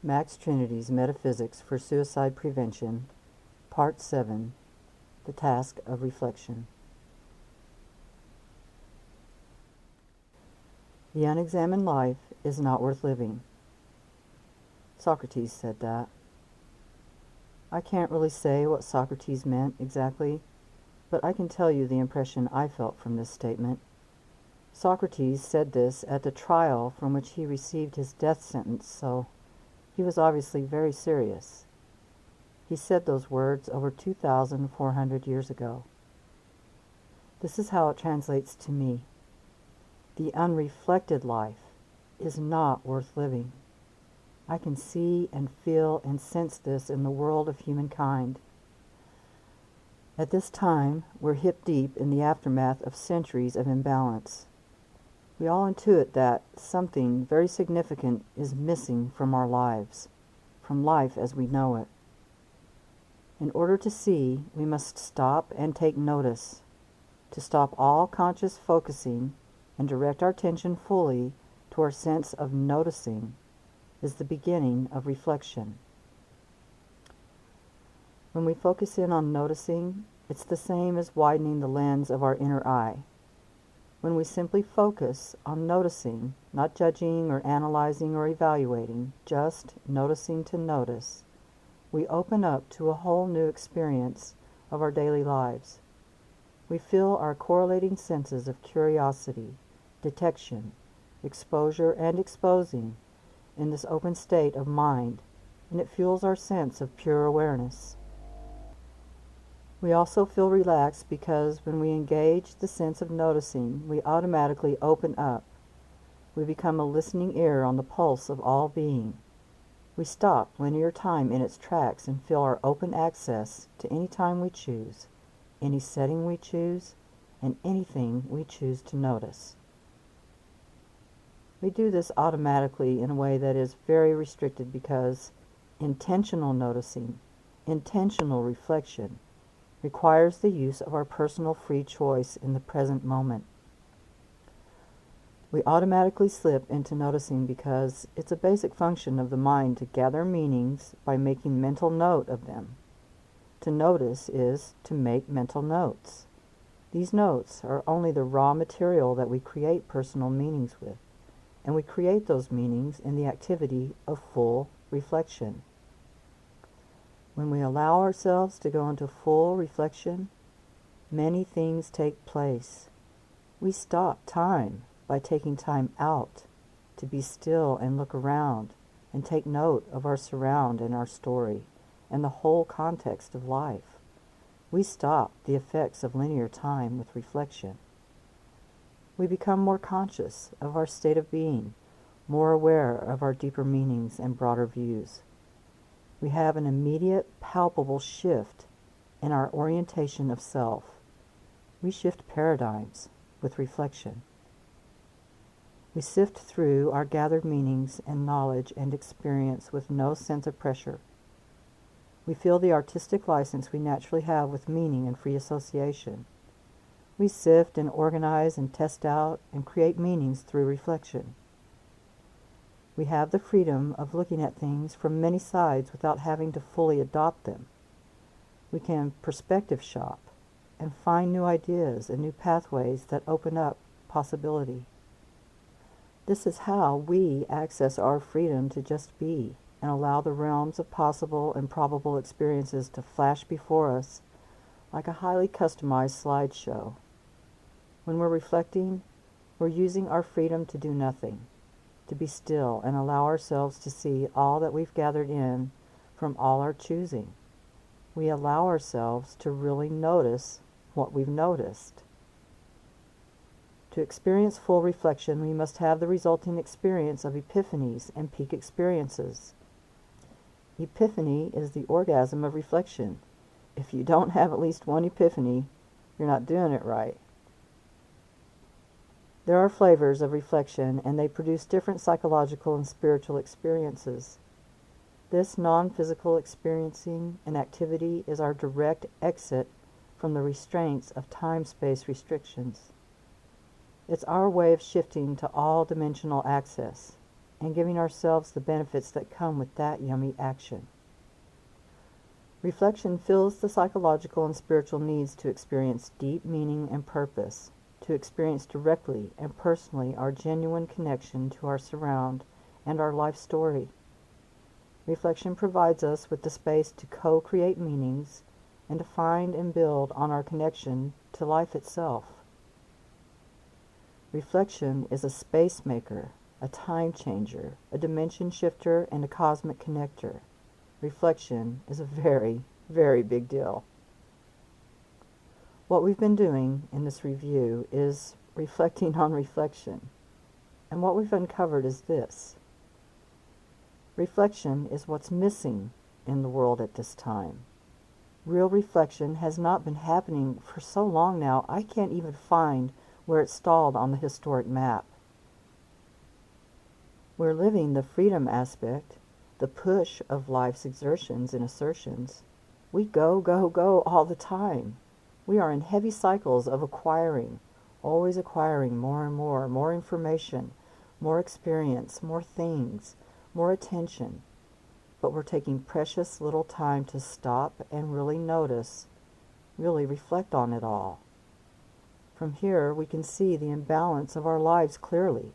Max Trinity's Metaphysics for Suicide Prevention, Part 7, The Task of Reflection. The unexamined life is not worth living. Socrates said that. I can't really say what Socrates meant exactly, but I can tell you the impression I felt from this statement. Socrates said this at the trial from which he received his death sentence, so he was obviously very serious. He said those words over 2,400 years ago. This is how it translates to me. The unreflected life is not worth living. I can see and feel and sense this in the world of humankind. At this time, we're hip deep in the aftermath of centuries of imbalance. We all intuit that something very significant is missing from our lives, from life as we know it. In order to see, we must stop and take notice. To stop all conscious focusing and direct our attention fully to our sense of noticing is the beginning of reflection. When we focus in on noticing, it's the same as widening the lens of our inner eye. When we simply focus on noticing, not judging or analyzing or evaluating, just noticing to notice, we open up to a whole new experience of our daily lives. We feel our correlating senses of curiosity, detection, exposure, and exposing in this open state of mind, and it fuels our sense of pure awareness. We also feel relaxed because when we engage the sense of noticing, we automatically open up. We become a listening ear on the pulse of all being. We stop linear time in its tracks and feel our open access to any time we choose, any setting we choose, and anything we choose to notice. We do this automatically in a way that is very restricted because intentional noticing, intentional reflection, requires the use of our personal free choice in the present moment. We automatically slip into noticing because it's a basic function of the mind to gather meanings by making mental note of them. To notice is to make mental notes. These notes are only the raw material that we create personal meanings with, and we create those meanings in the activity of full reflection. When we allow ourselves to go into full reflection, many things take place. We stop time by taking time out to be still and look around and take note of our surround and our story and the whole context of life. We stop the effects of linear time with reflection. We become more conscious of our state of being, more aware of our deeper meanings and broader views. We have an immediate, palpable shift in our orientation of self. We shift paradigms with reflection. We sift through our gathered meanings and knowledge and experience with no sense of pressure. We feel the artistic license we naturally have with meaning and free association. We sift and organize and test out and create meanings through reflection. We have the freedom of looking at things from many sides without having to fully adopt them. We can perspective shop and find new ideas and new pathways that open up possibility. This is how we access our freedom to just be and allow the realms of possible and probable experiences to flash before us like a highly customized slideshow. When we're reflecting, we're using our freedom to do nothing, to be still and allow ourselves to see all that we've gathered in from all our choosing. We allow ourselves to really notice what we've noticed. To experience full reflection, we must have the resulting experience of epiphanies and peak experiences. Epiphany is the orgasm of reflection. If you don't have at least one epiphany, you're not doing it right. There are flavors of reflection, and they produce different psychological and spiritual experiences. This non-physical experiencing and activity is our direct exit from the restraints of time-space restrictions. It's our way of shifting to all-dimensional access. and giving ourselves the benefits that come with that yummy action. Reflection fills the psychological and spiritual needs to experience deep meaning and purpose, to experience directly and personally our genuine connection to our surround and our life story. Reflection provides us with the space to co-create meanings and to find and build on our connection to life itself. Reflection is a space maker, a time changer, a dimension shifter, and a cosmic connector. Reflection is a very, very big deal. What we've been doing in this review is reflecting on reflection. And what we've uncovered is this. Reflection is what's missing in the world at this time. Real reflection has not been happening for so long now, I can't even find where it's stalled on the historic map. We're living the freedom aspect, the push of life's exertions and assertions. We go, go, go all the time. We are in heavy cycles of acquiring, always acquiring more and more information, more experience, more things, more attention. But we're taking precious little time to stop and really notice, really reflect on it all. From here, we can see the imbalance of our lives clearly.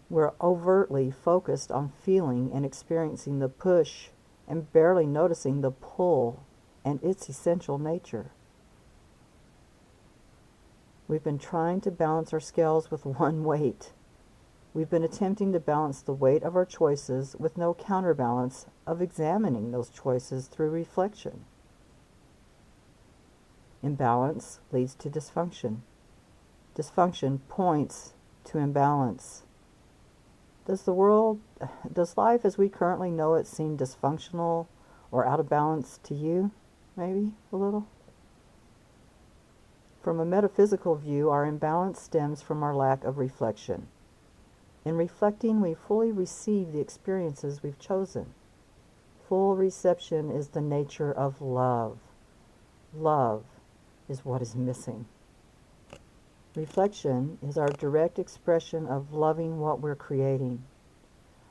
We're overtly focused on feeling and experiencing the push and barely noticing the pull and its essential nature. We've been trying to balance our scales with one weight. We've been attempting to balance the weight of our choices with no counterbalance of examining those choices through reflection. Imbalance leads to dysfunction. Dysfunction points to imbalance. Does life as we currently know it seem dysfunctional or out of balance to you? Maybe a little? From a metaphysical view, our imbalance stems from our lack of reflection. In reflecting, we fully receive the experiences we've chosen. Full reception is the nature of love. Love is what is missing. Reflection is our direct expression of loving what we're creating,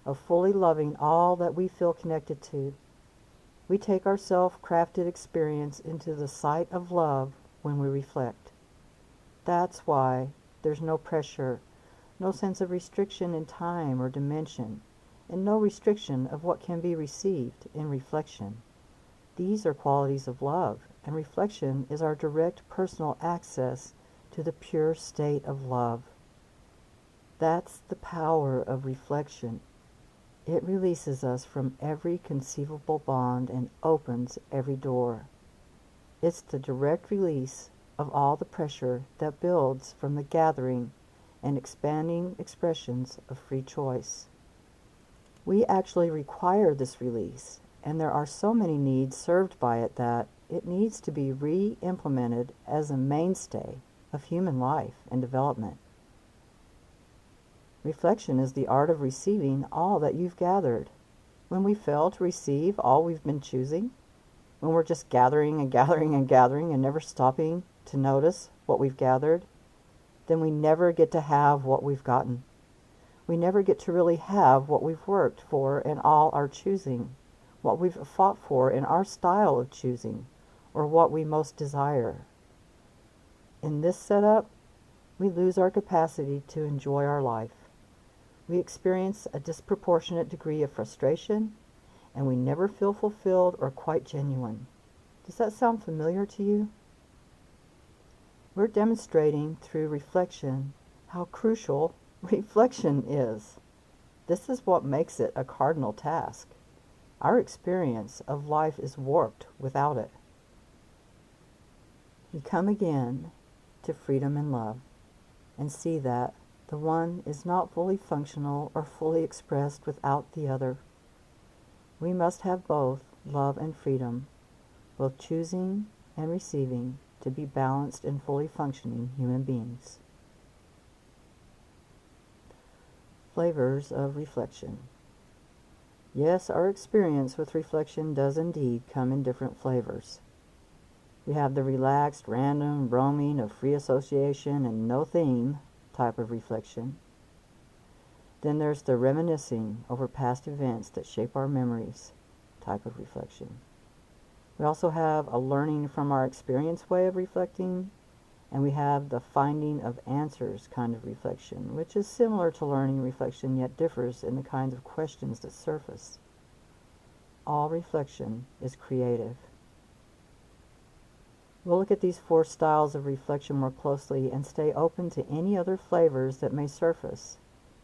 of fully loving all that we feel connected to. We take our self-crafted experience into the sight of love when we reflect. That's why there's no pressure, no sense of restriction in time or dimension, and no restriction of what can be received in reflection. These are qualities of love, and reflection is our direct personal access to the pure state of love. That's the power of reflection. It releases us from every conceivable bond and opens every door. It's the direct release of all the pressure that builds from the gathering and expanding expressions of free choice. We actually require this release, and there are so many needs served by it that it needs to be re-implemented as a mainstay of human life and development. Reflection is the art of receiving all that you've gathered. When we fail to receive all we've been choosing, when we're just gathering and gathering and gathering and never stopping to notice what we've gathered, then we never get to have what we've gotten. We never get to really have what we've worked for in all our choosing, what we've fought for in our style of choosing, or what we most desire. In this setup, we lose our capacity to enjoy our life. We experience a disproportionate degree of frustration, and we never feel fulfilled or quite genuine. Does that sound familiar to you? We're demonstrating through reflection how crucial reflection is. This is what makes it a cardinal task. Our experience of life is warped without it. We come again to freedom and love and see that the one is not fully functional or fully expressed without the other. We must have both love and freedom, both choosing and receiving, to be balanced and fully functioning human beings. Flavors of reflection. Yes, our experience with reflection does indeed come in different flavors. We have the relaxed, random, roaming of free association and no theme type of reflection. Then there's the reminiscing over past events that shape our memories type of reflection. We also have a learning from our experience way of reflecting, and we have the finding of answers kind of reflection, which is similar to learning reflection yet differs in the kinds of questions that surface. All reflection is creative. We'll look at these 4 styles of reflection more closely and stay open to any other flavors that may surface.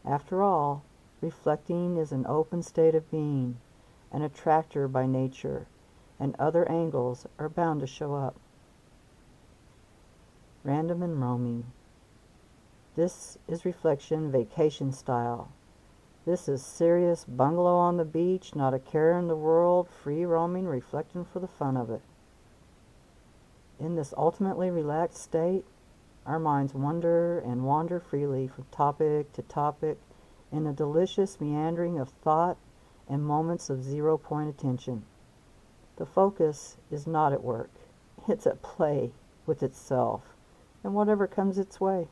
After all, reflecting is an open state of being, an attractor by nature, and other angles are bound to show up. Random and roaming. This is reflection vacation style. This is serious bungalow on the beach, not a care in the world, free roaming, reflecting for the fun of it. In this ultimately relaxed state, our minds wander and wander freely from topic to topic in a delicious meandering of thought and moments of zero-point attention. The focus is not at work. It's at play with itself and whatever comes its way.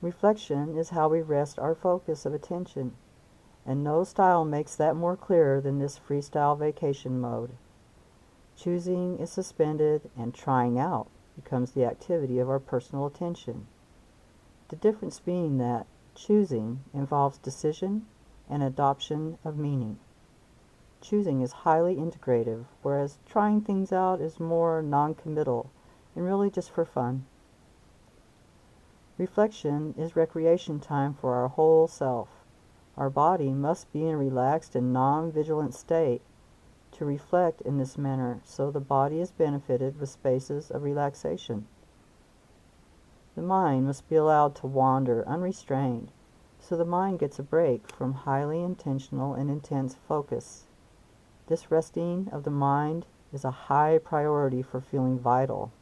Reflection is how we rest our focus of attention, and no style makes that more clear than this freestyle vacation mode. Choosing is suspended, and trying out becomes the activity of our personal attention. The difference being that choosing involves decision and adoption of meaning. Choosing is highly integrative, whereas trying things out is more non-committal and really just for fun. Reflection is recreation time for our whole self. Our body must be in a relaxed and non-vigilant state to reflect in this manner, so the body is benefited with spaces of relaxation. The mind must be allowed to wander unrestrained, so the mind gets a break from highly intentional and intense focus. This resting of the mind is a high priority for feeling vital.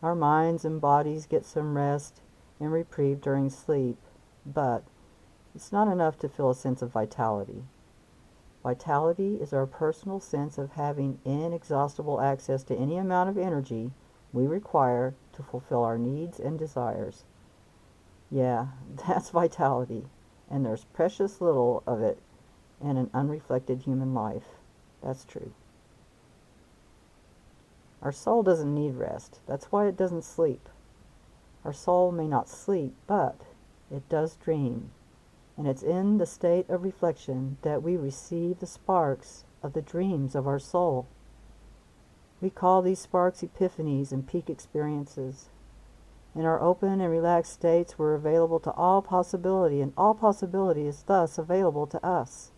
Our minds and bodies get some rest and reprieve during sleep, but it's not enough to feel a sense of vitality. Vitality is our personal sense of having inexhaustible access to any amount of energy we require to fulfill our needs and desires. Yeah, that's vitality, and there's precious little of it in an unreflected human life. That's true. Our soul doesn't need rest. That's why it doesn't sleep. Our soul may not sleep, but it does dream. And it's in the state of reflection that we receive the sparks of the dreams of our soul. We call these sparks epiphanies and peak experiences. In our open and relaxed states, we're available to all possibility, and all possibility is thus available to us.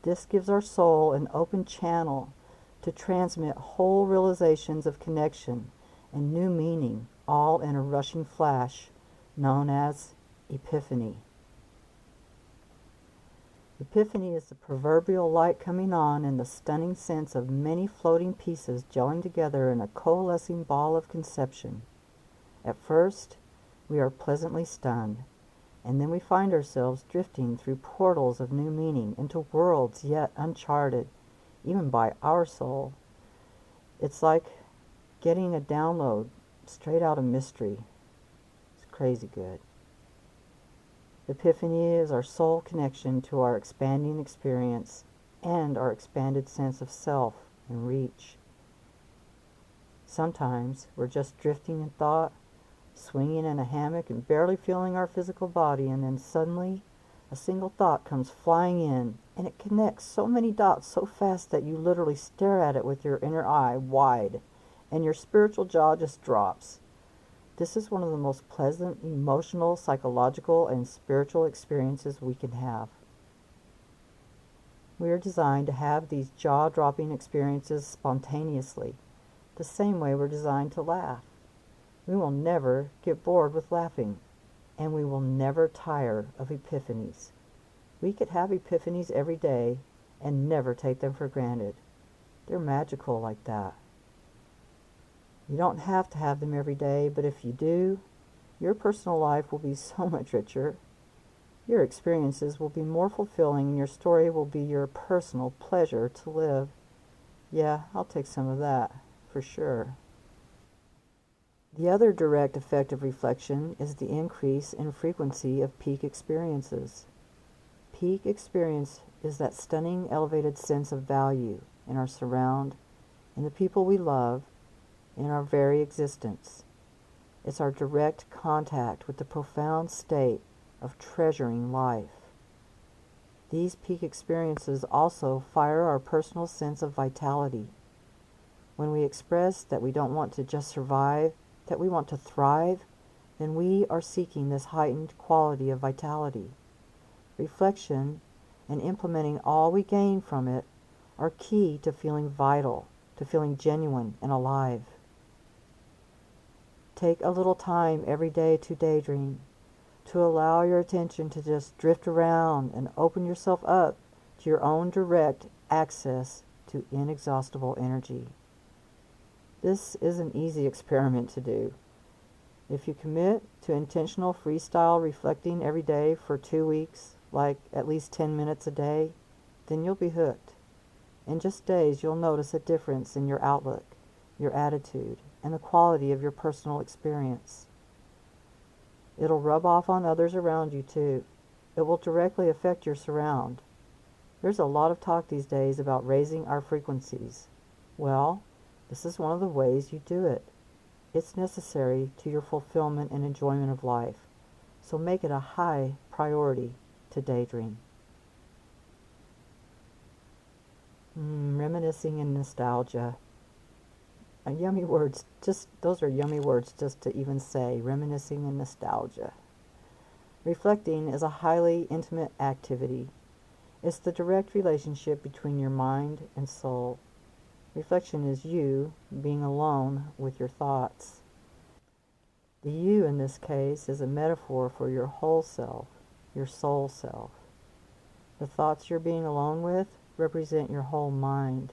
This gives our soul an open channel to transmit whole realizations of connection and new meaning, all in a rushing flash known as epiphany. Epiphany is the proverbial light coming on and the stunning sense of many floating pieces gelling together in a coalescing ball of conception. At first, we are pleasantly stunned, and then we find ourselves drifting through portals of new meaning into worlds yet uncharted, even by our soul. It's like getting a download straight out of mystery. It's crazy good. Epiphany is our soul connection to our expanding experience and our expanded sense of self and reach. Sometimes we're just drifting in thought, swinging in a hammock and barely feeling our physical body, and then suddenly a single thought comes flying in, and it connects so many dots so fast that you literally stare at it with your inner eye wide, and your spiritual jaw just drops. This is one of the most pleasant, emotional, psychological, and spiritual experiences we can have. We are designed to have these jaw-dropping experiences spontaneously, the same way we're designed to laugh. We will never get bored with laughing, and we will never tire of epiphanies. We could have epiphanies every day and never take them for granted. They're magical like that. You don't have to have them every day, but if you do, your personal life will be so much richer. Your experiences will be more fulfilling, and your story will be your personal pleasure to live. Yeah, I'll take some of that, for sure. The other direct effect of reflection is the increase in frequency of peak experiences. Peak experience is that stunning, elevated sense of value in our surround, in the people we love, in our very existence. It's our direct contact with the profound state of treasuring life. These peak experiences also fire our personal sense of vitality. When we express that we don't want to just survive, that we want to thrive, then we are seeking this heightened quality of vitality. Reflection and implementing all we gain from it are key to feeling vital, to feeling genuine and alive. Take a little time every day to daydream, to allow your attention to just drift around and open yourself up to your own direct access to inexhaustible energy. This is an easy experiment to do. If you commit to intentional freestyle reflecting every day for 2 weeks, like at least 10 minutes a day, then you'll be hooked. In just days, you'll notice a difference in your outlook, your attitude, and the quality of your personal experience. It'll rub off on others around you too. It will directly affect your surround. There's a lot of talk these days about raising our frequencies. Well, this is one of the ways you do it. It's necessary to your fulfillment and enjoyment of life, so make it a high priority to daydream. Reminiscing and nostalgia. Yummy words, those are yummy words just to even say, reminiscing and nostalgia. Reflecting is a highly intimate activity. It's the direct relationship between your mind and soul. Reflection is you being alone with your thoughts. The you in this case is a metaphor for your whole self, your soul self. The thoughts you're being alone with represent your whole mind.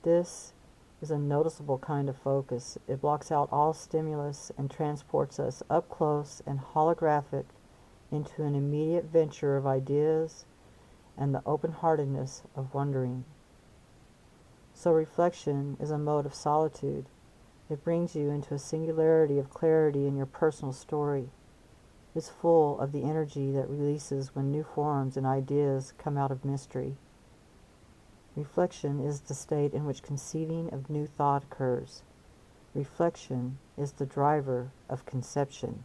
This is a noticeable kind of focus. It blocks out all stimulus and transports us up close and holographic into an immediate venture of ideas and the open-heartedness of wondering. So reflection is a mode of solitude. It brings you into a singularity of clarity in your personal story. It's full of the energy that releases when new forms and ideas come out of mystery. Reflection is the state in which conceiving of new thought occurs. Reflection is the driver of conception.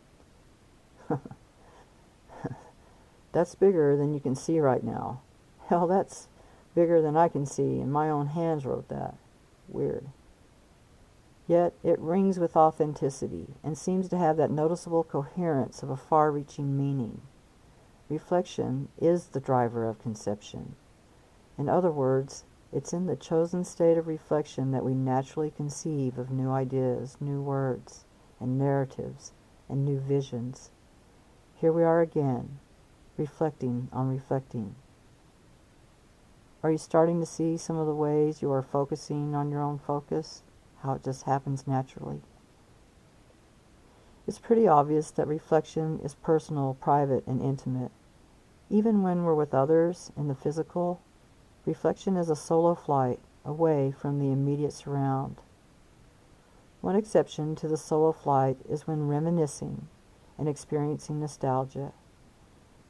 That's bigger than you can see right now. Hell, that's bigger than I can see, and my own hands wrote that. Weird. Yet it rings with authenticity and seems to have that noticeable coherence of a far-reaching meaning. Reflection is the driver of conception. In other words, it's in the chosen state of reflection that we naturally conceive of new ideas, new words, and narratives, and new visions. Here we are again, reflecting on reflecting. Are you starting to see some of the ways you are focusing on your own focus? How it just happens naturally? It's pretty obvious that reflection is personal, private, and intimate. Even when we're with others in the physical, reflection is a solo flight away from the immediate surround. One exception to the solo flight is when reminiscing and experiencing nostalgia.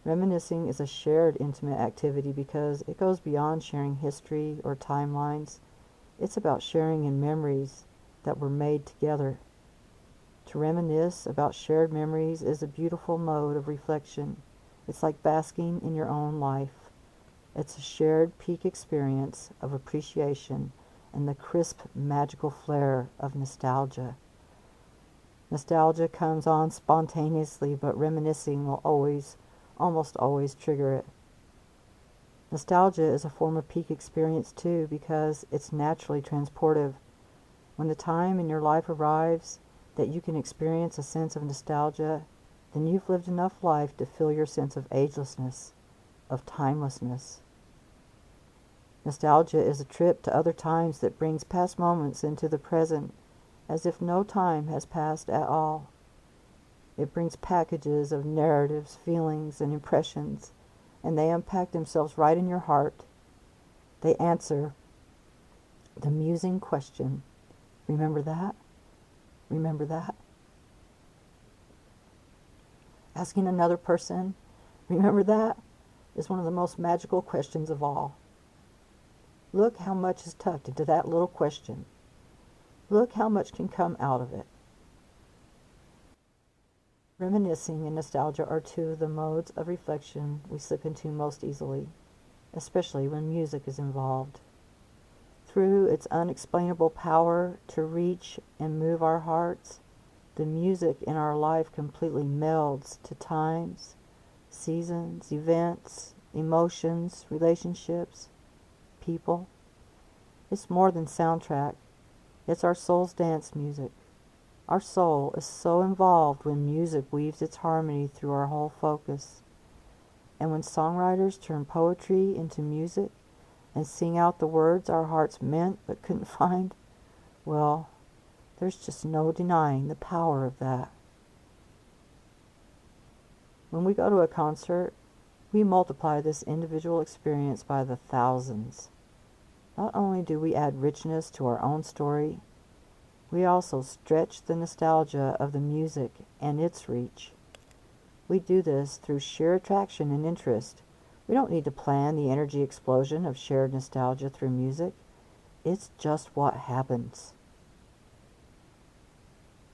Reminiscing is a shared intimate activity because it goes beyond sharing history or timelines. It's about sharing in memories that were made together. To reminisce about shared memories is a beautiful mode of reflection. It's like basking in your own life. It's a shared peak experience of appreciation and the crisp, magical flair of nostalgia. Nostalgia comes on spontaneously, but reminiscing will almost always trigger it. Nostalgia is a form of peak experience too because it's naturally transportive. When the time in your life arrives that you can experience a sense of nostalgia, then you've lived enough life to feel your sense of agelessness, of timelessness. Nostalgia is a trip to other times that brings past moments into the present, as if no time has passed at all. It brings packages of narratives, feelings, and impressions, and they unpack themselves right in your heart. They answer the musing question, remember that? Remember that? Asking another person, remember that, is one of the most magical questions of all. Look how much is tucked into that little question. Look how much can come out of it. Reminiscing and nostalgia are two of the modes of reflection we slip into most easily, especially when music is involved. Through its unexplainable power to reach and move our hearts, the music in our life completely melds to times, seasons, events, emotions, relationships, people. It's more than soundtrack. It's our soul's dance music. Our soul is so involved when music weaves its harmony through our whole focus. And when songwriters turn poetry into music and sing out the words our hearts meant but couldn't find, well, there's just no denying the power of that. When we go to a concert, we multiply this individual experience by the thousands. Not only do we add richness to our own story, we also stretch the nostalgia of the music and its reach. We do this through sheer attraction and interest. We don't need to plan the energy explosion of shared nostalgia through music. It's just what happens.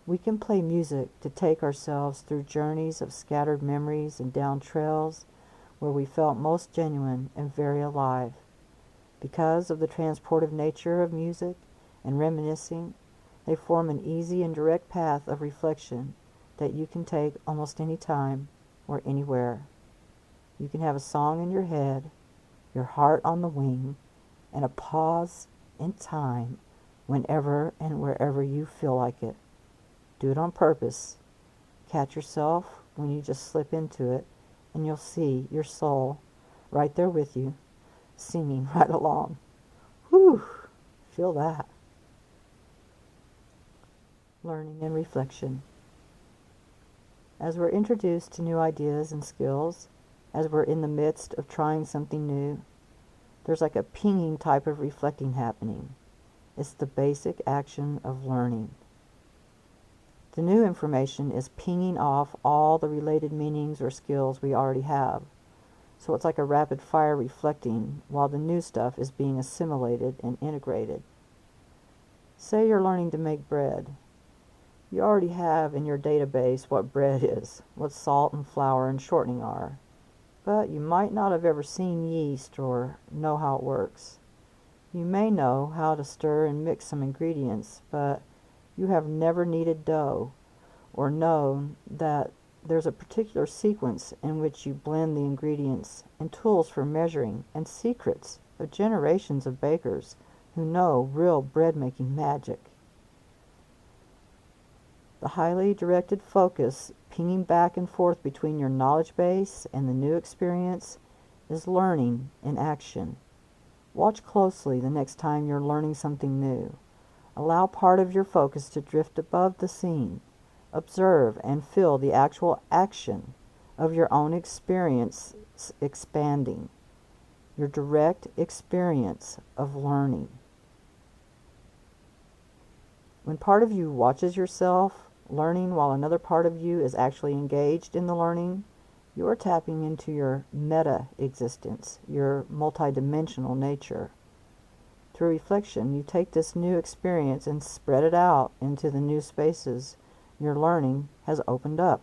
We can play music to take ourselves through journeys of scattered memories and down trails where we felt most genuine and very alive. Because of the transportive nature of music and reminiscing, they form an easy and direct path of reflection that you can take almost any time or anywhere. You can have a song in your head, your heart on the wing, and a pause in time whenever and wherever you feel like it. Do it on purpose. Catch yourself when you just slip into it, and you'll see your soul right there with you, singing right along. Whew! Feel that. Learning and reflection. As we're introduced to new ideas and skills, as we're in the midst of trying something new, there's like a pinging type of reflecting happening. It's the basic action of learning. The new information is pinging off all the related meanings or skills we already have. So it's like a rapid fire reflecting while the new stuff is being assimilated and integrated. Say you're learning to make bread. You already have in your database what bread is, what salt and flour and shortening are, but you might not have ever seen yeast or know how it works. You may know how to stir and mix some ingredients, but you have never kneaded dough or known that there's a particular sequence in which you blend the ingredients and tools for measuring and secrets of generations of bakers who know real bread-making magic. The highly directed focus pinging back and forth between your knowledge base and the new experience is learning in action. Watch closely the next time you're learning something new. Allow part of your focus to drift above the scene. Observe and feel the actual action of your own experience expanding. Your direct experience of learning. When part of you watches yourself learning while another part of you is actually engaged in the learning, you are tapping into your meta-existence, your multidimensional nature. Through reflection, you take this new experience and spread it out into the new spaces your learning has opened up.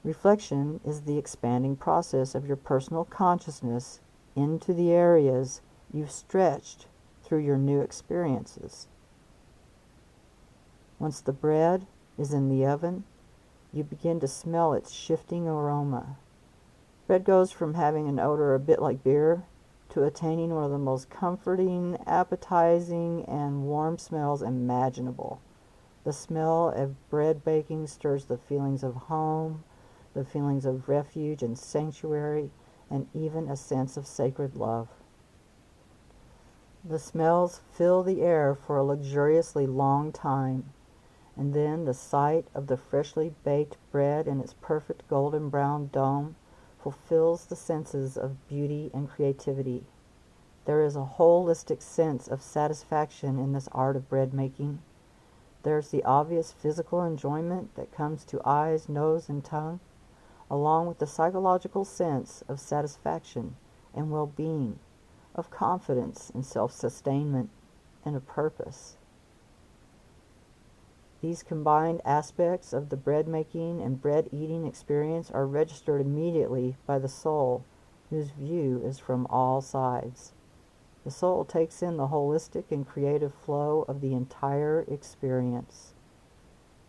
Reflection is the expanding process of your personal consciousness into the areas you've stretched through your new experiences. Once the bread is in the oven, you begin to smell its shifting aroma. Bread goes from having an odor a bit like beer to attaining one of the most comforting, appetizing, and warm smells imaginable. The smell of bread baking stirs the feelings of home, the feelings of refuge and sanctuary, and even a sense of sacred love. The smells fill the air for a luxuriously long time, and then the sight of the freshly baked bread in its perfect golden brown dome fulfills the senses of beauty and creativity. There is a holistic sense of satisfaction in this art of bread making. There's the obvious physical enjoyment that comes to eyes, nose, and tongue, along with the psychological sense of satisfaction and well-being, of confidence and self-sustainment, and of purpose. These combined aspects of the bread-making and bread-eating experience are registered immediately by the soul, whose view is from all sides. The soul takes in the holistic and creative flow of the entire experience.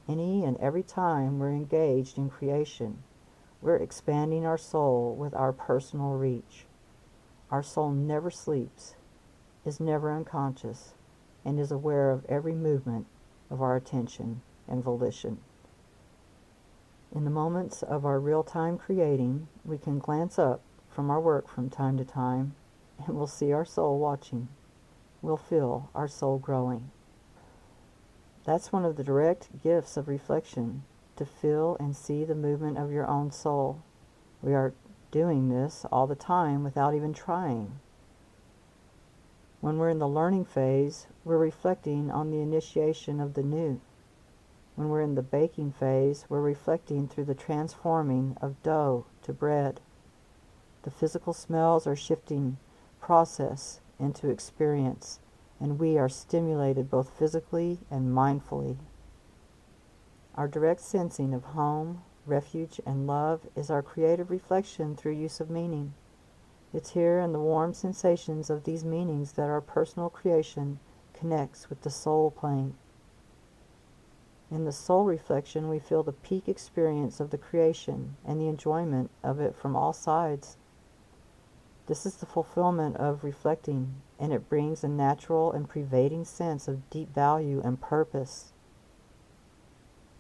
Any and every time we're engaged in creation, we're expanding our soul with our personal reach. Our soul never sleeps, is never unconscious, and is aware of every movement of our attention and volition. In the moments of our real-time creating, we can glance up from our work from time to time, and we'll see our soul watching. We'll feel our soul growing. That's one of the direct gifts of reflection, to feel and see the movement of your own soul. We are doing this all the time without even trying. When we're in the learning phase, we're reflecting on the initiation of the new. When we're in the baking phase, we're reflecting through the transforming of dough to bread. The physical smells are shifting process into experience, and we are stimulated both physically and mindfully. Our direct sensing of home, refuge, and love is our creative reflection through use of meaning. It's here in the warm sensations of these meanings that our personal creation connects with the soul plane. In the soul reflection, we feel the peak experience of the creation and the enjoyment of it from all sides. This is the fulfillment of reflecting, and it brings a natural and pervading sense of deep value and purpose.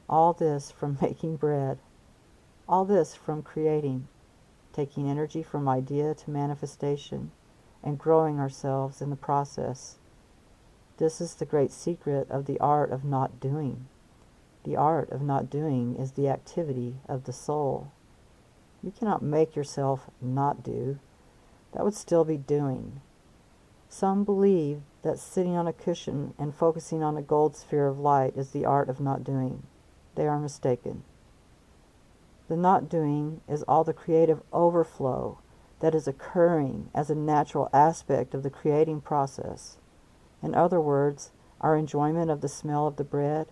All this from making bread. All this from creating, taking energy from idea to manifestation, and growing ourselves in the process. This is the great secret of the art of not doing. The art of not doing is the activity of the soul. You cannot make yourself not do. That would still be doing. Some believe that sitting on a cushion and focusing on a gold sphere of light is the art of not doing. They are mistaken. The not doing is all the creative overflow that is occurring as a natural aspect of the creating process. In other words, our enjoyment of the smell of the bread,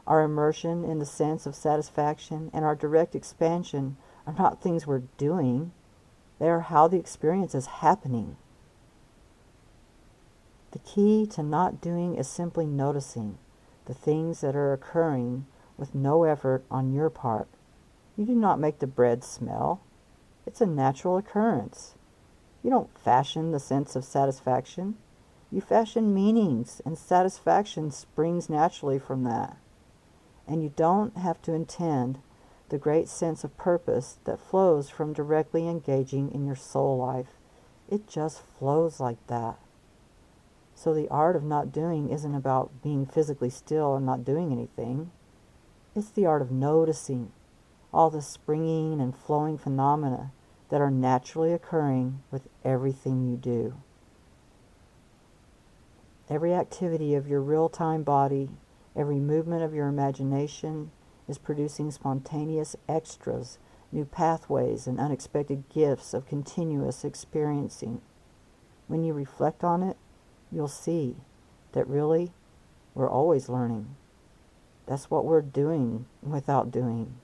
our immersion in the sense of satisfaction, and our direct expansion are not things we're doing. They are how the experience is happening. The key to not doing is simply noticing the things that are occurring with no effort on your part. You do not make the bread smell. It's a natural occurrence. You don't fashion the sense of satisfaction. You fashion meanings, and satisfaction springs naturally from that. And you don't have to intend the great sense of purpose that flows from directly engaging in your soul life. It just flows like that. So the art of not doing isn't about being physically still and not doing anything. It's the art of noticing all the springing and flowing phenomena that are naturally occurring with everything you do. Every activity of your real-time body, every movement of your imagination is producing spontaneous extras, new pathways, and unexpected gifts of continuous experiencing. When you reflect on it, you'll see that really we're always learning. That's what we're doing without doing.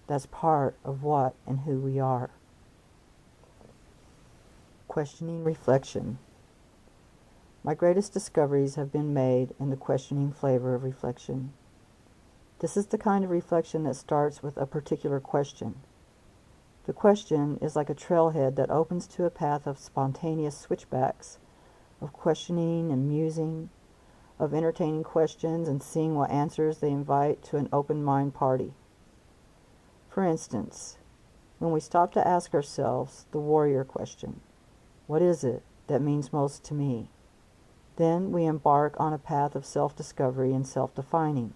That's part of what and who we are. Questioning reflection. My greatest discoveries have been made in the questioning flavor of reflection. This is the kind of reflection that starts with a particular question. The question is like a trailhead that opens to a path of spontaneous switchbacks, of questioning and musing, of entertaining questions and seeing what answers they invite to an open mind party. For instance, when we stop to ask ourselves the warrior question, what is it that means most to me? Then we embark on a path of self-discovery and self-defining.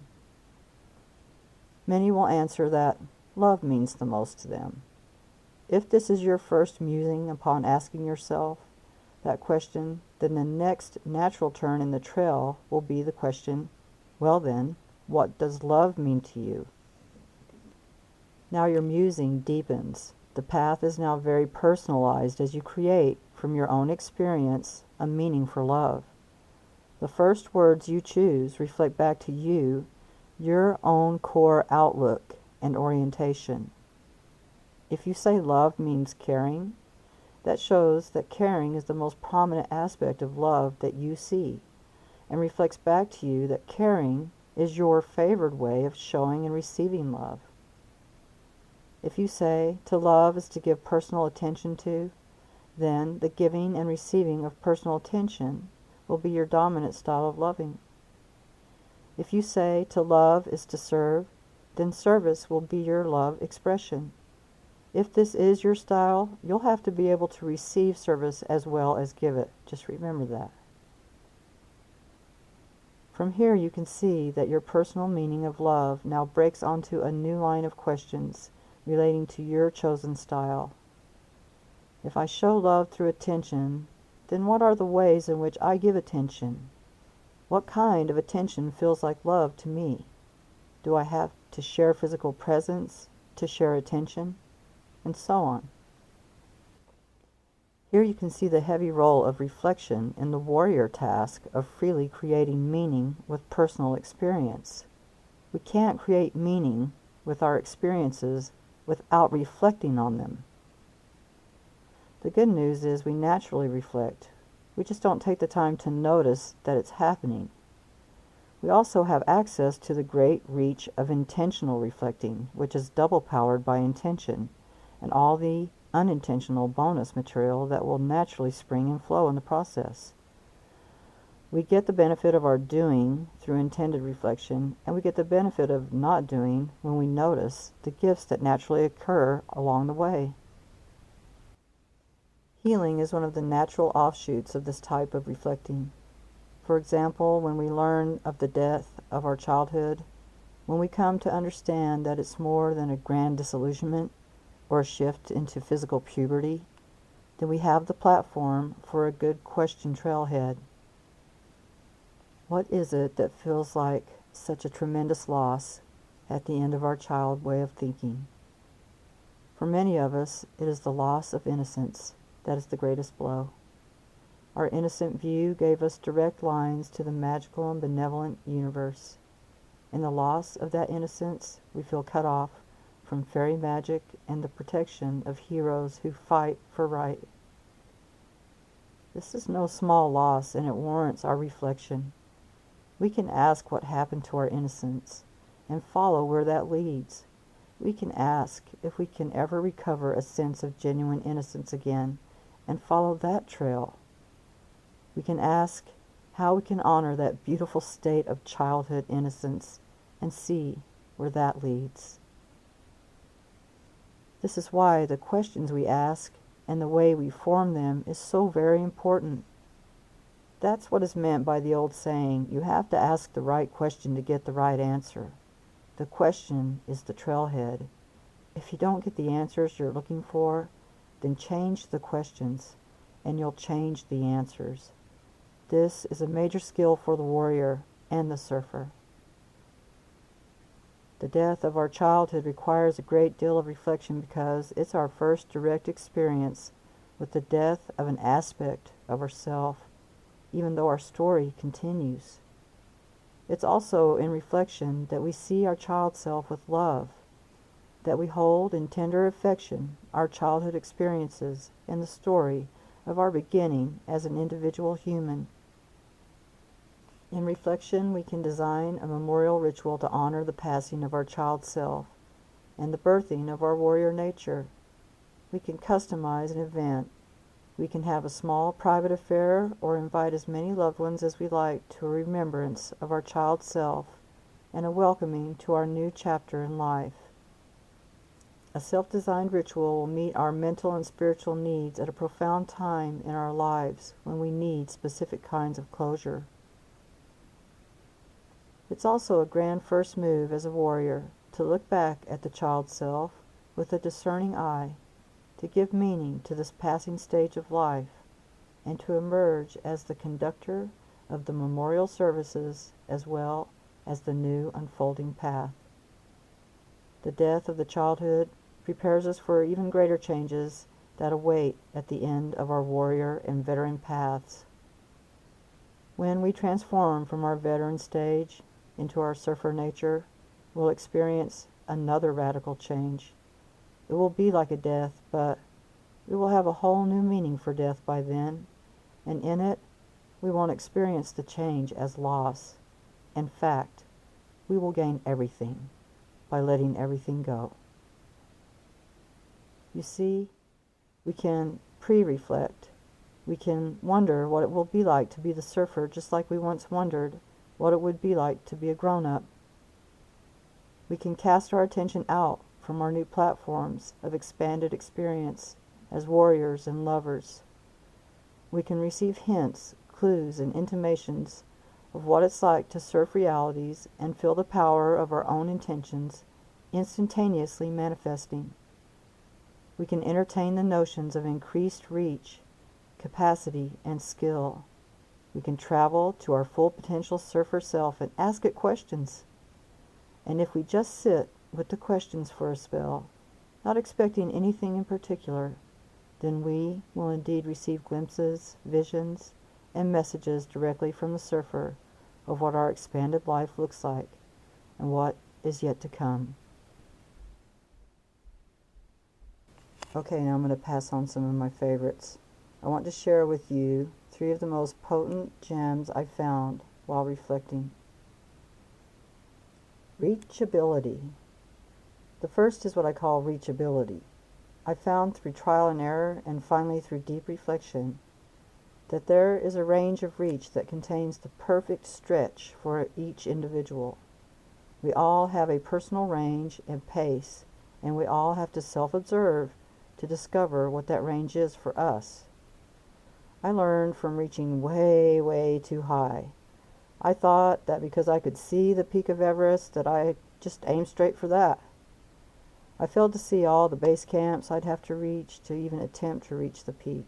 Many will answer that love means the most to them. If this is your first musing upon asking yourself that question, then the next natural turn in the trail will be the question, well then, what does love mean to you? Now your musing deepens. The path is now very personalized as you create, from your own experience, a meaning for love. The first words you choose reflect back to you your own core outlook and orientation. If you say love means caring, that shows that caring is the most prominent aspect of love that you see, and reflects back to you that caring is your favored way of showing and receiving love. If you say to love is to give personal attention to, then the giving and receiving of personal attention will be your dominant style of loving. If you say to love is to serve, then service will be your love expression. If this is your style, you'll have to be able to receive service as well as give it. Just remember that. From here you can see that your personal meaning of love now breaks onto a new line of questions relating to your chosen style. If I show love through attention, then what are the ways in which I give attention? What kind of attention feels like love to me? Do I have to share physical presence to share attention? And so on. Here you can see the heavy role of reflection in the warrior task of freely creating meaning with personal experience. We can't create meaning with our experiences without reflecting on them. The good news is we naturally reflect. We just don't take the time to notice that it's happening. We also have access to the great reach of intentional reflecting, which is double powered by intention, and all the unintentional bonus material that will naturally spring and flow in the process. We get the benefit of our doing through intended reflection, and we get the benefit of not doing when we notice the gifts that naturally occur along the way. Healing is one of the natural offshoots of this type of reflecting. For example, when we learn of the death of our childhood, when we come to understand that it's more than a grand disillusionment or a shift into physical puberty, then we have the platform for a good question trailhead. What is it that feels like such a tremendous loss at the end of our child way of thinking? For many of us, it is the loss of innocence that is the greatest blow. Our innocent view gave us direct lines to the magical and benevolent universe. In the loss of that innocence, we feel cut off from fairy magic and the protection of heroes who fight for right. This is no small loss, and it warrants our reflection. We can ask what happened to our innocence and follow where that leads. We can ask if we can ever recover a sense of genuine innocence again and follow that trail. We can ask how we can honor that beautiful state of childhood innocence and see where that leads. This is why the questions we ask and the way we form them is so very important. That's what is meant by the old saying, you have to ask the right question to get the right answer. The question is the trailhead. If you don't get the answers you're looking for, then change the questions, and you'll change the answers. This is a major skill for the warrior and the surfer. The death of our childhood requires a great deal of reflection because it's our first direct experience with the death of an aspect of ourself, even though our story continues. It's also in reflection that we see our child self with love, that we hold in tender affection our childhood experiences and the story of our beginning as an individual human. In reflection, we can design a memorial ritual to honor the passing of our child self and the birthing of our warrior nature. We can customize an event. We can have a small private affair or invite as many loved ones as we like to a remembrance of our child self and a welcoming to our new chapter in life. A self-designed ritual will meet our mental and spiritual needs at a profound time in our lives when we need specific kinds of closure. It's also a grand first move as a warrior to look back at the child self with a discerning eye, to give meaning to this passing stage of life, and to emerge as the conductor of the memorial services as well as the new unfolding path. The death of the childhood prepares us for even greater changes that await at the end of our warrior and veteran paths. When we transform from our veteran stage into our surfer nature, we'll experience another radical change. It will be like a death, but we will have a whole new meaning for death by then, and in it, we won't experience the change as loss. In fact, we will gain everything by letting everything go. You see, we can pre-reflect. We can wonder what it will be like to be the surfer, just like we once wondered what it would be like to be a grown-up. We can cast our attention out from our new platforms of expanded experience as warriors and lovers. We can receive hints, clues, and intimations of what it's like to surf realities and feel the power of our own intentions instantaneously manifesting. We can entertain the notions of increased reach, capacity, and skill. We can travel to our full potential surfer self and ask it questions. And if we just sit with the questions for a spell, not expecting anything in particular, then we will indeed receive glimpses, visions, and messages directly from the surfer of what our expanded life looks like and what is yet to come. Okay, now I'm going to pass on some of my favorites. I want to share with you 3 of the most potent gems I found while reflecting. Reachability. The first is what I call reachability. I found through trial and error and finally through deep reflection that there is a range of reach that contains the perfect stretch for each individual. We all have a personal range and pace, and we all have to self-observe to discover what that range is for us. I learned from reaching way, way too high. I thought that because I could see the peak of Everest that I just aimed straight for that. I failed to see all the base camps I'd have to reach to even attempt to reach the peak.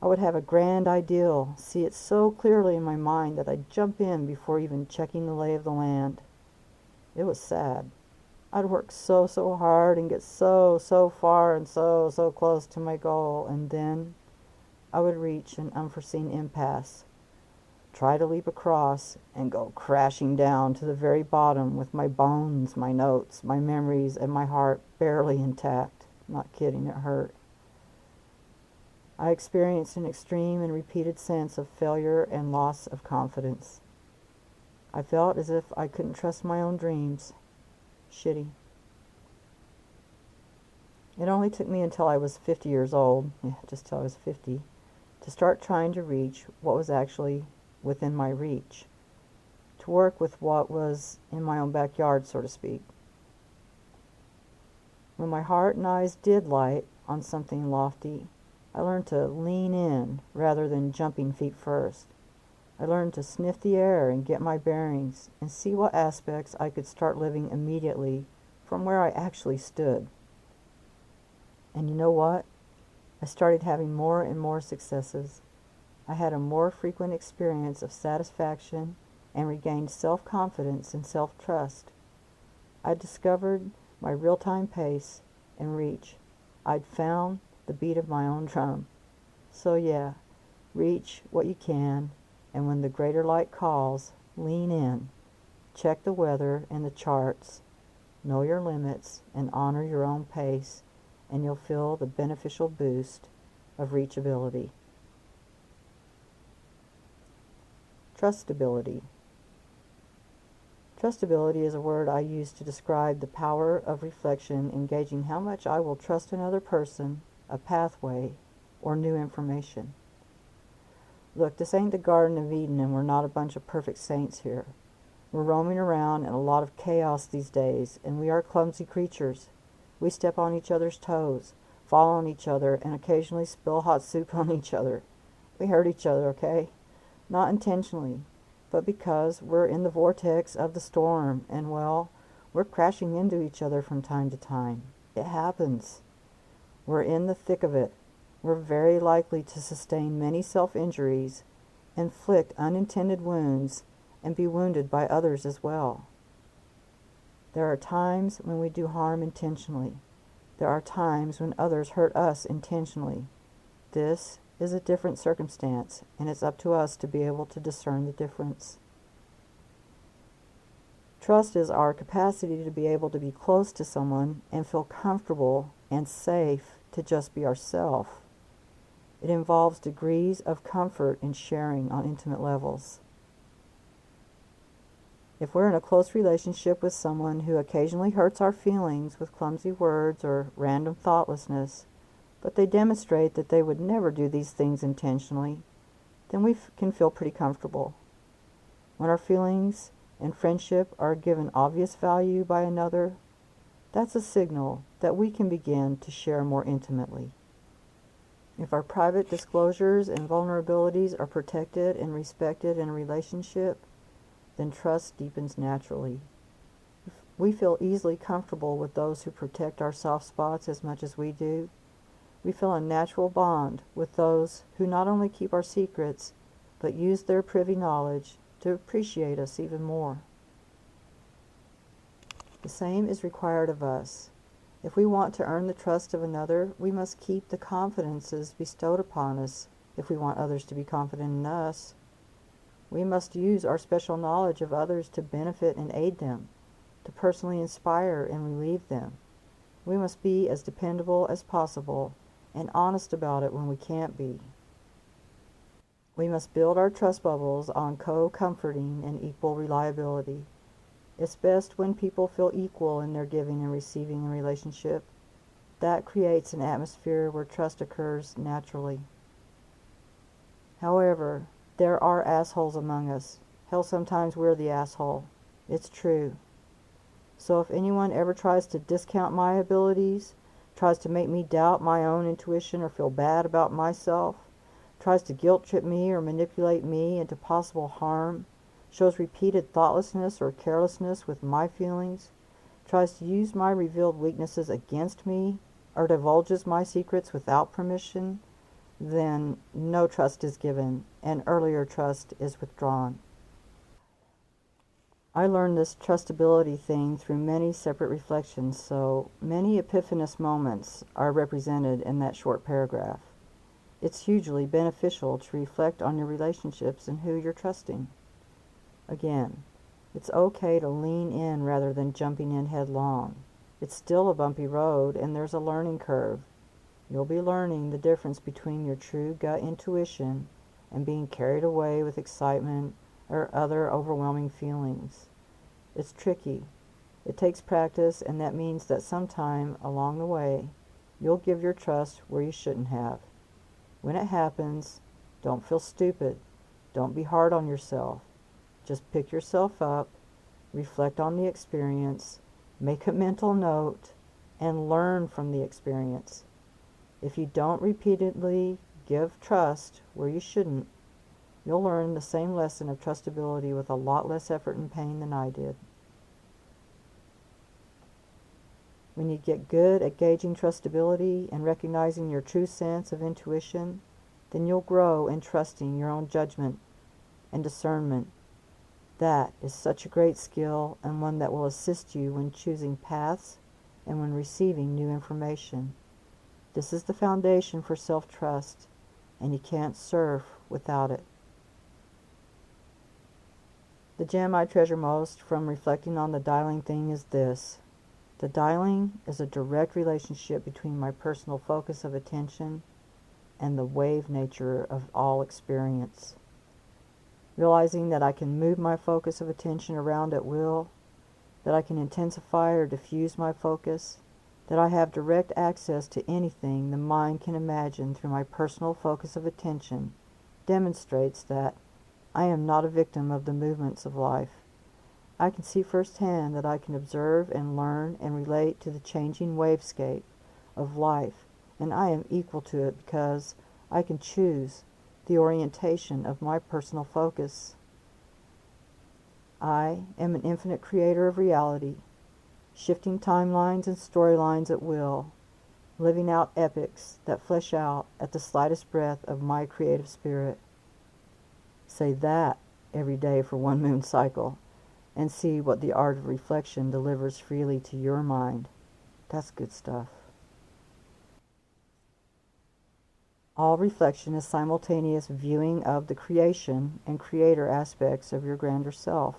I would have a grand ideal, see it so clearly in my mind that I'd jump in before even checking the lay of the land. It was sad. I'd work so hard and get so far and so close to my goal, and then I would reach an unforeseen impasse, try to leap across, and go crashing down to the very bottom with my bones, my notes, my memories, and my heart barely intact. Not kidding, it hurt. I experienced an extreme and repeated sense of failure and loss of confidence. I felt as if I couldn't trust my own dreams. Shitty. It only took me until I was 50 years old, just till I was 50, to start trying to reach what was actually within my reach, to work with what was in my own backyard, so to speak. When my heart and eyes did light on something lofty, I learned to lean in rather than jumping feet first. I learned to sniff the air and get my bearings and see what aspects I could start living immediately from where I actually stood. And you know what? I started having more and more successes. I had a more frequent experience of satisfaction and regained self-confidence and self-trust. I discovered my real-time pace and reach. I'd found the beat of my own drum. So yeah, reach what you can, and when the greater light calls, lean in. Check the weather and the charts. Know your limits and honor your own pace, and you'll feel the beneficial boost of reachability. Trustability. Trustability is a word I use to describe the power of reflection in gauging how much I will trust another person, a pathway, or new information. Look, this ain't the Garden of Eden, and we're not a bunch of perfect saints here. We're roaming around in a lot of chaos these days, and we are clumsy creatures. We step on each other's toes, fall on each other, and occasionally spill hot soup on each other. We hurt each other, okay? Not intentionally, but because we're in the vortex of the storm, and well, we're crashing into each other from time to time. It happens. We're in the thick of it. We're very likely to sustain many self-injuries, inflict unintended wounds, and be wounded by others as well. There are times when we do harm intentionally. There are times when others hurt us intentionally. This is a different circumstance, and it's up to us to be able to discern the difference. Trust is our capacity to be able to be close to someone and feel comfortable and safe to just be ourselves. It involves degrees of comfort in sharing on intimate levels. If we're in a close relationship with someone who occasionally hurts our feelings with clumsy words or random thoughtlessness, but they demonstrate that they would never do these things intentionally, then we can feel pretty comfortable. When our feelings and friendship are given obvious value by another, that's a signal that we can begin to share more intimately. If our private disclosures and vulnerabilities are protected and respected in a relationship, then trust deepens naturally. We feel easily comfortable with those who protect our soft spots as much as we do. We feel a natural bond with those who not only keep our secrets, but use their privy knowledge to appreciate us even more. The same is required of us. If we want to earn the trust of another, we must keep the confidences bestowed upon us if we want others to be confident in us. We must use our special knowledge of others to benefit and aid them, to personally inspire and relieve them. We must be as dependable as possible and honest about it when we can't be. We must build our trust bubbles on co-comforting and equal reliability. It's best when people feel equal in their giving and receiving in a relationship. That creates an atmosphere where trust occurs naturally. However, there are assholes among us. Hell, sometimes we're the asshole. It's true. So if anyone ever tries to discount my abilities, tries to make me doubt my own intuition or feel bad about myself, tries to guilt trip me or manipulate me into possible harm, shows repeated thoughtlessness or carelessness with my feelings, tries to use my revealed weaknesses against me, or divulges my secrets without permission, then no trust is given, and earlier trust is withdrawn. I learned this trustability thing through many separate reflections, so many epiphanous moments are represented in that short paragraph. It's hugely beneficial to reflect on your relationships and who you're trusting. Again, it's okay to lean in rather than jumping in headlong. It's still a bumpy road, and there's a learning curve. You'll be learning the difference between your true gut intuition and being carried away with excitement or other overwhelming feelings. It's tricky. It takes practice, and that means that sometime along the way, you'll give your trust where you shouldn't have. When it happens, don't feel stupid. Don't be hard on yourself. Just pick yourself up, reflect on the experience, make a mental note, and learn from the experience. If you don't repeatedly give trust where you shouldn't, you'll learn the same lesson of trustability with a lot less effort and pain than I did. When you get good at gauging trustability and recognizing your true sense of intuition, then you'll grow in trusting your own judgment and discernment. That is such a great skill, and one that will assist you when choosing paths and when receiving new information. This is the foundation for self-trust, and you can't surf without it. The gem I treasure most from reflecting on the dialing thing is this. The dialing is a direct relationship between my personal focus of attention and the wave nature of all experience. Realizing that I can move my focus of attention around at will, that I can intensify or diffuse my focus, that I have direct access to anything the mind can imagine through my personal focus of attention, demonstrates that I am not a victim of the movements of life. I can see firsthand that I can observe and learn and relate to the changing wavescape of life, and I am equal to it because I can choose the orientation of my personal focus. I am an infinite creator of reality, shifting timelines and storylines at will, living out epics that flesh out at the slightest breath of my creative spirit. Say that every day for one moon cycle and see what the art of reflection delivers freely to your mind. That's good stuff. All reflection is simultaneous viewing of the creation and creator aspects of your grander self.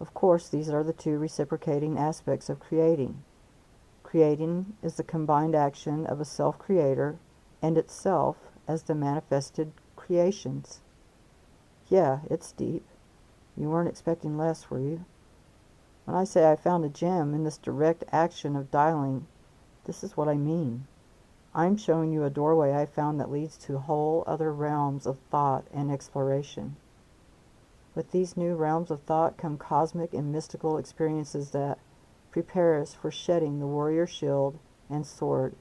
Of course, these are the two reciprocating aspects of creating. Creating is the combined action of a self-creator and itself as the manifested creations. Yeah, it's deep. You weren't expecting less, were you? When I say I found a gem in this direct action of dialing, this is what I mean. I'm showing you a doorway I found that leads to whole other realms of thought and exploration. With these new realms of thought come cosmic and mystical experiences that prepare us for shedding the warrior shield and sword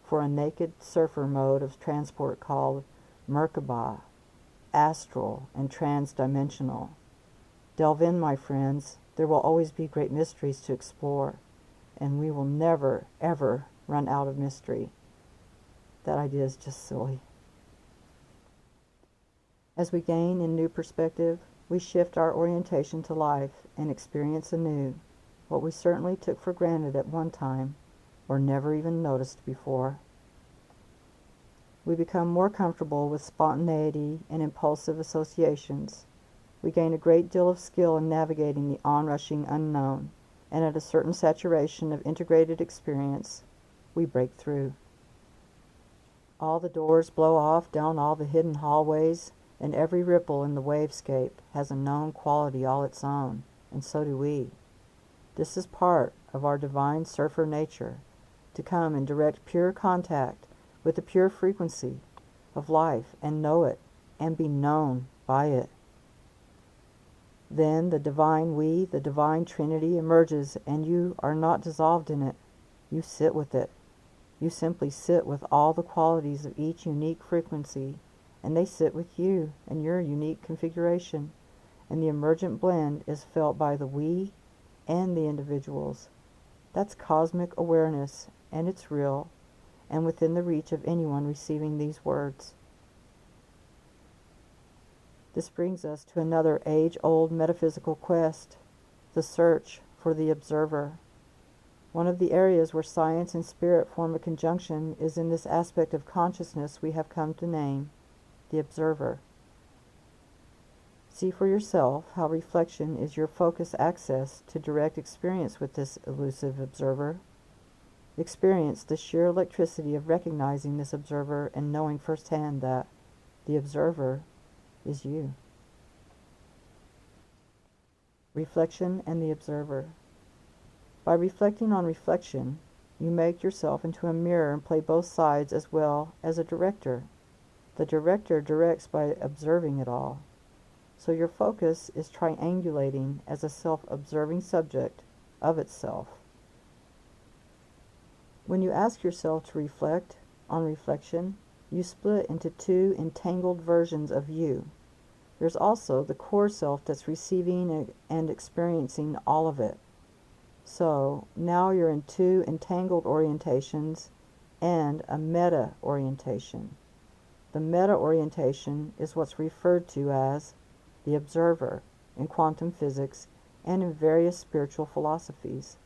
for a naked surfer mode of transport called Merkaba, astral and trans-dimensional. Delve in, my friends. There will always be great mysteries to explore, and we will never, ever run out of mystery. That idea is just silly. As we gain in new perspective, we shift our orientation to life and experience anew what we certainly took for granted at one time or never even noticed before. We become more comfortable with spontaneity and impulsive associations. We gain a great deal of skill in navigating the onrushing unknown, and at a certain saturation of integrated experience, we break through. All the doors blow off down all the hidden hallways, and every ripple in the wavescape has a known quality all its own, and so do we. This is part of our divine surfer nature, to come in direct pure contact with the pure frequency of life and know it and be known by it. Then the divine we, the divine Trinity, emerges, and you are not dissolved in it. You sit with it. You simply sit with all the qualities of each unique frequency, and they sit with you and your unique configuration, and the emergent blend is felt by the we and the individuals. That's cosmic awareness, and it's real, and within the reach of anyone receiving these words. This brings us to another age-old metaphysical quest, the search for the observer. One of the areas where science and spirit form a conjunction is in this aspect of consciousness we have come to name, the observer. See for yourself how reflection is your focus access to direct experience with this elusive observer. Experience the sheer electricity of recognizing this observer and knowing firsthand that the observer is you. Reflection and the observer. By reflecting on reflection, you make yourself into a mirror and play both sides as well as a director. The director directs by observing it all. So your focus is triangulating as a self-observing subject of itself. When you ask yourself to reflect on reflection, you split into two entangled versions of you. There's also the core self that's receiving and experiencing all of it. So now you're in two entangled orientations and a meta-orientation. The meta-orientation is what's referred to as the observer in quantum physics and in various spiritual philosophies.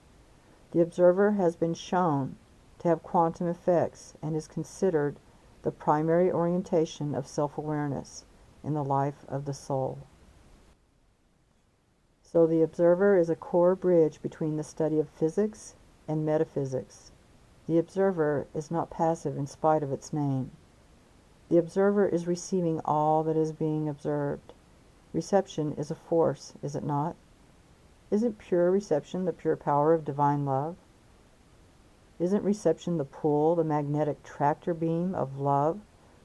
The observer has been shown to have quantum effects and is considered the primary orientation of self-awareness in the life of the soul. So the observer is a core bridge between the study of physics and metaphysics. The observer is not passive in spite of its name. The observer is receiving all that is being observed. Reception is a force, is it not? Isn't pure reception the pure power of divine love? Isn't reception the pull, the magnetic tractor beam of love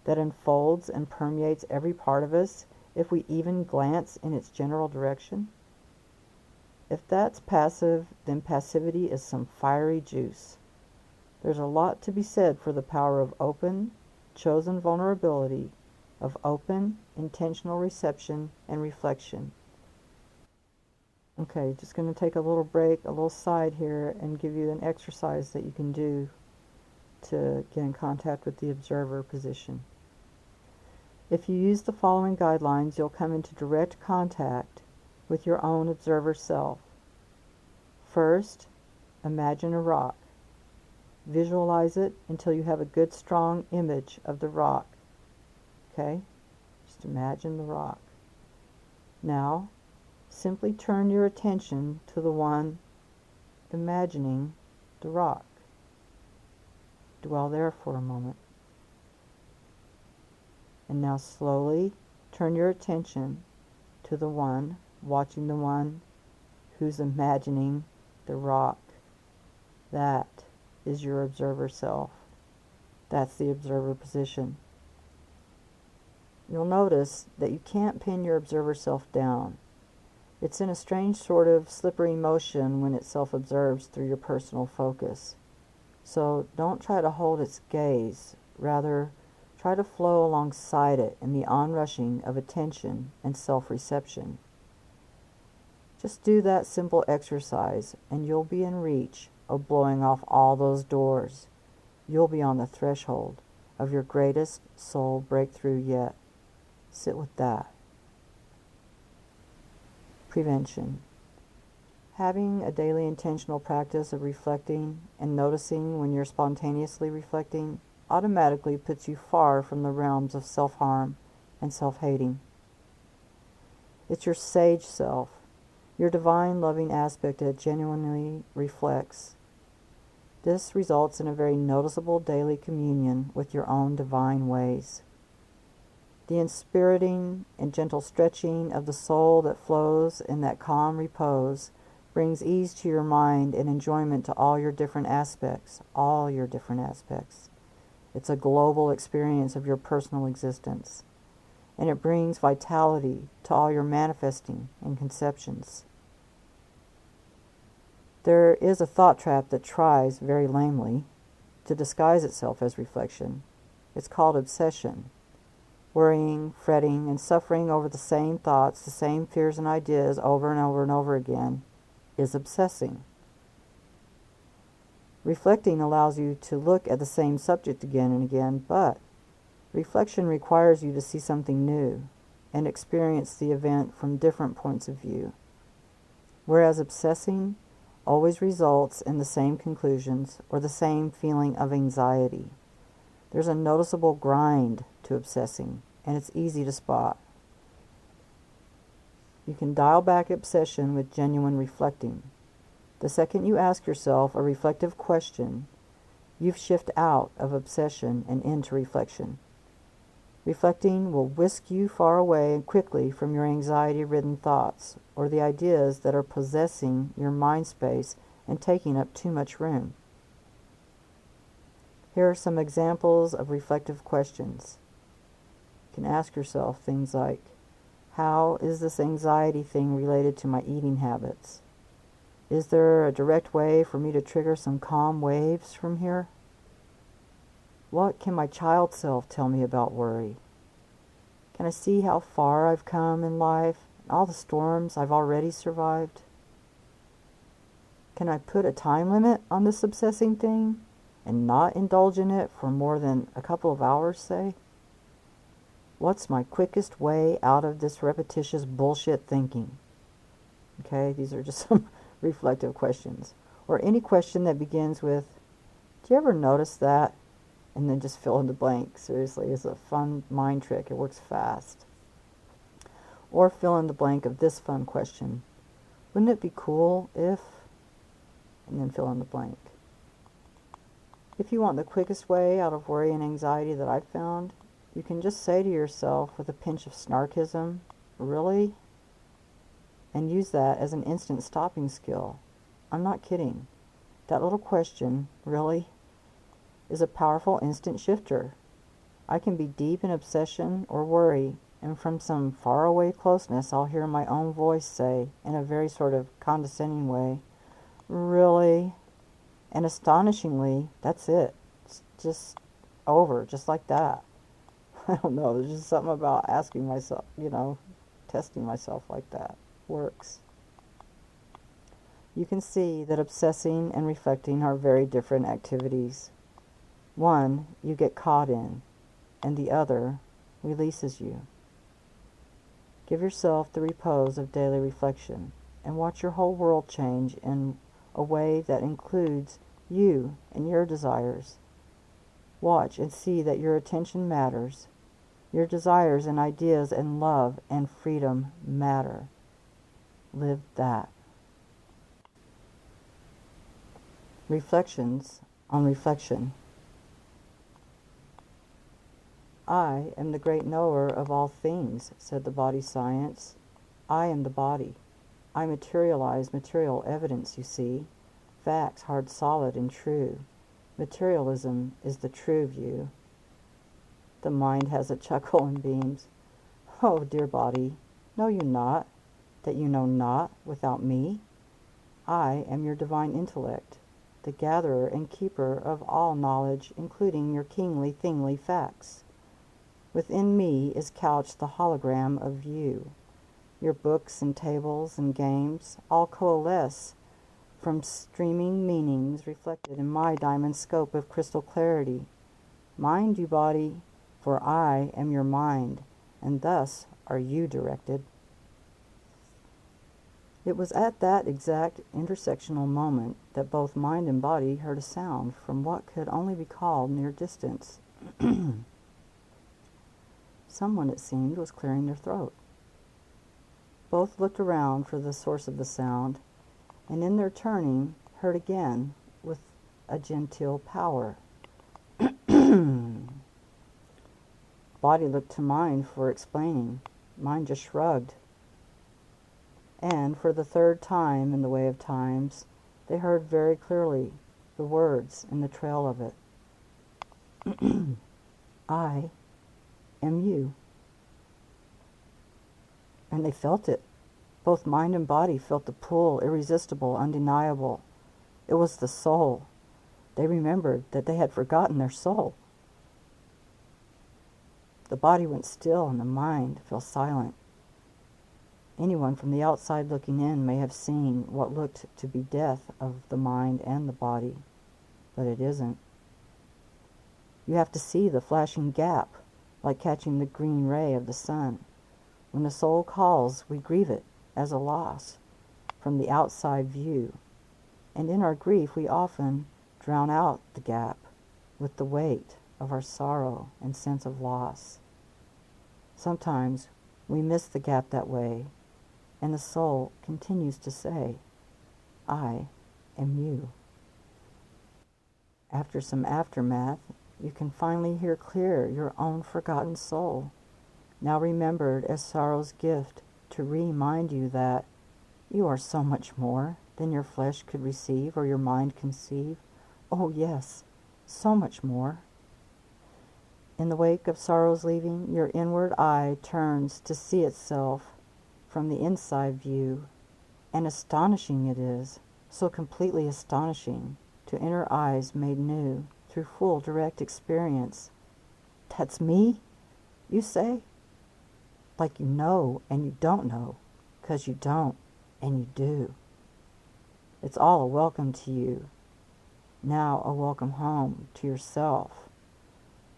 that unfolds and permeates every part of us if we even glance in its general direction? If that's passive, then passivity is some fiery juice. There's a lot to be said for the power of open, chosen vulnerability, of open, intentional reception and reflection. Okay, just going to take a little break, a little side here, and give you an exercise that you can do to get in contact with the observer position. If you use the following guidelines, you'll come into direct contact with your own observer self. First, imagine a rock. Visualize it until you have a good, strong image of the rock. Okay? Just imagine the rock. Now, simply turn your attention to the one imagining the rock. Dwell there for a moment. And now slowly turn your attention to the one, watching the one who's imagining the rock. That is your observer self. That's the observer position. You'll notice that you can't pin your observer self down. It's in a strange sort of slippery motion when it self-observes through your personal focus. So don't try to hold its gaze. Rather, try to flow alongside it in the onrushing of attention and self-reception. Just do that simple exercise and you'll be in reach of blowing off all those doors. You'll be on the threshold of your greatest soul breakthrough yet. Sit with that. Prevention. Having a daily intentional practice of reflecting and noticing when you're spontaneously reflecting automatically puts you far from the realms of self-harm and self-hating. It's your sage self, your divine loving aspect that genuinely reflects. This results in a very noticeable daily communion with your own divine ways. The inspiriting and gentle stretching of the soul that flows in that calm repose brings ease to your mind and enjoyment to all your different aspects, It's a global experience of your personal existence, and it brings vitality to all your manifesting and conceptions. There is a thought trap that tries, very lamely, to disguise itself as reflection. It's called obsession. Worrying, fretting, and suffering over the same thoughts, the same fears and ideas over and over and over again is obsessing. Reflecting allows you to look at the same subject again and again, but reflection requires you to see something new and experience the event from different points of view. Whereas obsessing always results in the same conclusions or the same feeling of anxiety. There's a noticeable grind to obsessing, and it's easy to spot. You can dial back obsession with genuine reflecting. The second you ask yourself a reflective question, you've shifted out of obsession and into reflection. Reflecting will whisk you far away and quickly from your anxiety-ridden thoughts or the ideas that are possessing your mind space and taking up too much room. Here are some examples of reflective questions. You can ask yourself things like, how is this anxiety thing related to my eating habits? Is there a direct way for me to trigger some calm waves from here? What can my child self tell me about worry? Can I see how far I've come in life, all the storms I've already survived? Can I put a time limit on this obsessing thing and not indulge in it for more than a couple of hours, say? What's my quickest way out of this repetitious bullshit thinking? Okay, these are just some reflective questions. Or any question that begins with, do you ever notice that? And then just fill in the blank. Seriously, it's a fun mind trick. It works fast. Or fill in the blank of this fun question. Wouldn't it be cool if... And then fill in the blank. If you want the quickest way out of worry and anxiety that I've found, you can just say to yourself with a pinch of snarkism, really? And use that as an instant stopping skill. I'm not kidding. That little question, really, is a powerful instant shifter. I can be deep in obsession or worry, and from some faraway closeness I'll hear my own voice say, in a very sort of condescending way, really? And astonishingly, that's it. It's just over, just like that. I don't know, there's just something about asking myself, testing myself like that. Works. You can see that obsessing and reflecting are very different activities. One you get caught in, and the other releases you. Give yourself the repose of daily reflection and watch your whole world change in a way that includes you and your desires. Watch and see that your attention matters. Your desires and ideas and love and freedom matter. Live that. Reflections on reflection. I am the great knower of all things, said the body science. I am the body. I materialize material evidence, you see. Facts hard, solid, and true. Materialism is the true view. The mind has a chuckle and beams. Oh, dear body, know you not that you know not without me? I am your divine intellect, the gatherer and keeper of all knowledge, including your kingly thingly facts. Within me is couched the hologram of you. Your books and tables and games all coalesce from streaming meanings reflected in my diamond scope of crystal clarity. Mind you, body, for I am your mind, and thus are you directed. It was at that exact intersectional moment that both mind and body heard a sound from what could only be called near distance. Someone, it seemed, was clearing their throat. Both looked around for the source of the sound, and in their turning, heard again with a genteel power. Body looked to mind for explaining. Mind just shrugged. And for the third time in the way of times, they heard very clearly the words in the trail of it. I am you. And they felt it. Both mind and body felt the pull, irresistible, undeniable. It was the soul. They remembered that they had forgotten their soul. The body went still and the mind fell silent. Anyone from the outside looking in may have seen what looked to be death of the mind and the body, but it isn't. You have to see the flashing gap, like catching the green ray of the sun. When the soul calls, we grieve it as a loss from the outside view, and in our grief we often drown out the gap with the weight of our sorrow and sense of loss. Sometimes we miss the gap that way, and the soul continues to say, I am you. After some aftermath, you can finally hear clear your own forgotten soul, now remembered as sorrow's gift, to remind you that you are so much more than your flesh could receive or your mind conceive. Oh yes, so much more. In the wake of sorrow's leaving, your inward eye turns to see itself from the inside view, and astonishing it is, so completely astonishing, to inner eyes made new through full direct experience. That's me, you say? Like you know and you don't know, 'cause you don't and you do. It's all a welcome to you, now a welcome home to yourself.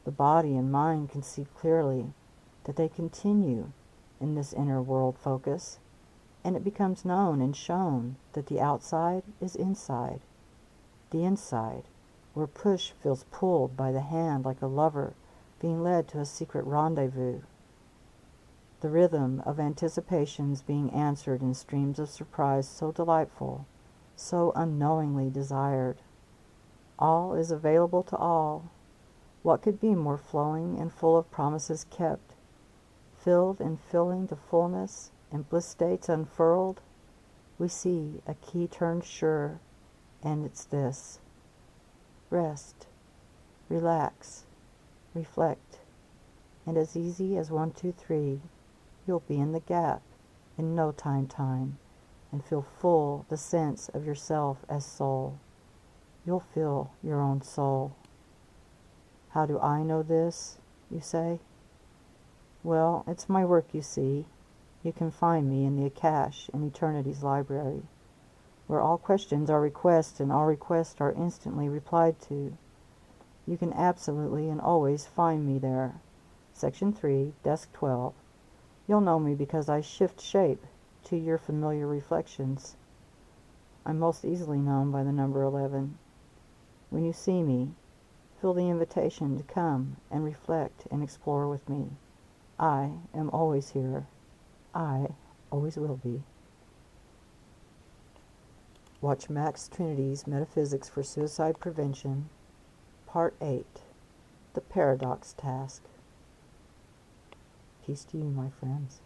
The body and mind can see clearly that they continue in this inner world focus, and it becomes known and shown that the outside is inside. The inside, where push feels pulled by the hand like a lover being led to a secret rendezvous. The rhythm of anticipations being answered in streams of surprise so delightful, so unknowingly desired. All is available to all. What could be more flowing and full of promises kept, filled and filling to fullness, and bliss states unfurled? We see a key turned sure, and it's this. Rest, relax, reflect, and as easy as 1, 2, 3, you'll be in the gap in no time, and feel full the sense of yourself as soul. You'll feel your own soul. How do I know this, you say? Well, it's my work, you see. You can find me in the Akash in Eternity's library, where all questions are requests and all requests are instantly replied to. You can absolutely and always find me there, Section 3, Desk 12. You'll know me because I shift shape to your familiar reflections. I'm most easily known by the number 11. When you see me, feel the invitation to come and reflect and explore with me. I am always here. I always will be. Watch Max Trinity's Metaphysics for Suicide Prevention, Part 8, The Paradox Task. Peace to you, my friends.